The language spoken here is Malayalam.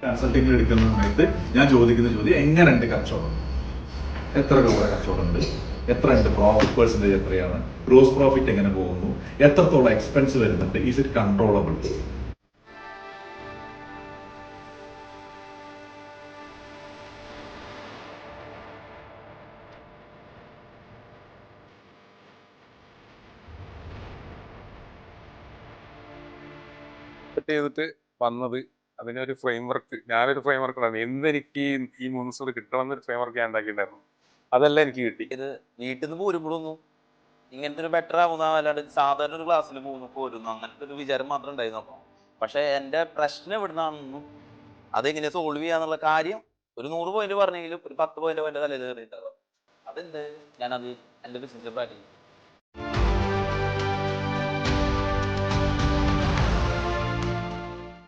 കൺസൾട്ടിംഗ് എടുക്കുന്ന സമയത്ത് ഞാൻ ചോദിക്കുന്ന ചോദ്യം എങ്ങനെയുണ്ട് കച്ചവടം, എത്ര രൂപ കച്ചവടം ഉണ്ട്, എത്ര ഉണ്ട്, പ്രോഫിറ്റ് പെർസെൻറ്റേജ് എത്രയാണ്, ഗ്രോസ് പ്രോഫിറ്റ് എങ്ങനെ പോകുന്നു, എത്രത്തോളം എക്സ്പെൻസ് വരുന്നുണ്ട്, ഈസ് ഇറ്റ് കൺട്രോളബിൾ. ചെയ്തിട്ട് വന്നത് അതിനൊരു ഫ്രെയിംവർക്ക്, ഞാനൊരു ഫ്രെയിംവർക്ക് ഉണ്ടായിരുന്നു. എന്തെനിക്ക് ഈ 3 ദിവസം കിട്ടണമെന്നൊരു ഫ്രെയിംവർക്ക് ഞാൻ ഉണ്ടാക്കിയിട്ടുണ്ടായിരുന്നു. അതെല്ലാം എനിക്ക് കിട്ടി. ഇത് വീട്ടിൽ നിന്ന് പോരുമ്പോഴൊന്നും ഇങ്ങനത്തെ ഒരു ബെറ്റർ ആവുന്ന അല്ലാണ്ട് സാധാരണ ഒരു ക്ലാസ്സിൽ പോരുന്നു അങ്ങനത്തെ ഒരു വിചാരം മാത്രം ഉണ്ടായിരുന്നു. അപ്പം പക്ഷെ എൻ്റെ പ്രശ്നം എവിടുന്നാണെന്നും അതെങ്ങനെ സോൾവ് ചെയ്യാന്നുള്ള കാര്യം ഒരു 100 പോയിന്റ് പറഞ്ഞെങ്കിലും ഒരു 10 പോയിന്റ് തലയിൽ കയറിയിട്ടുണ്ടാവും. അതെന്ത് ഞാനത് എൻ്റെ ബിസിനസ് പ്രാക്ടീസ്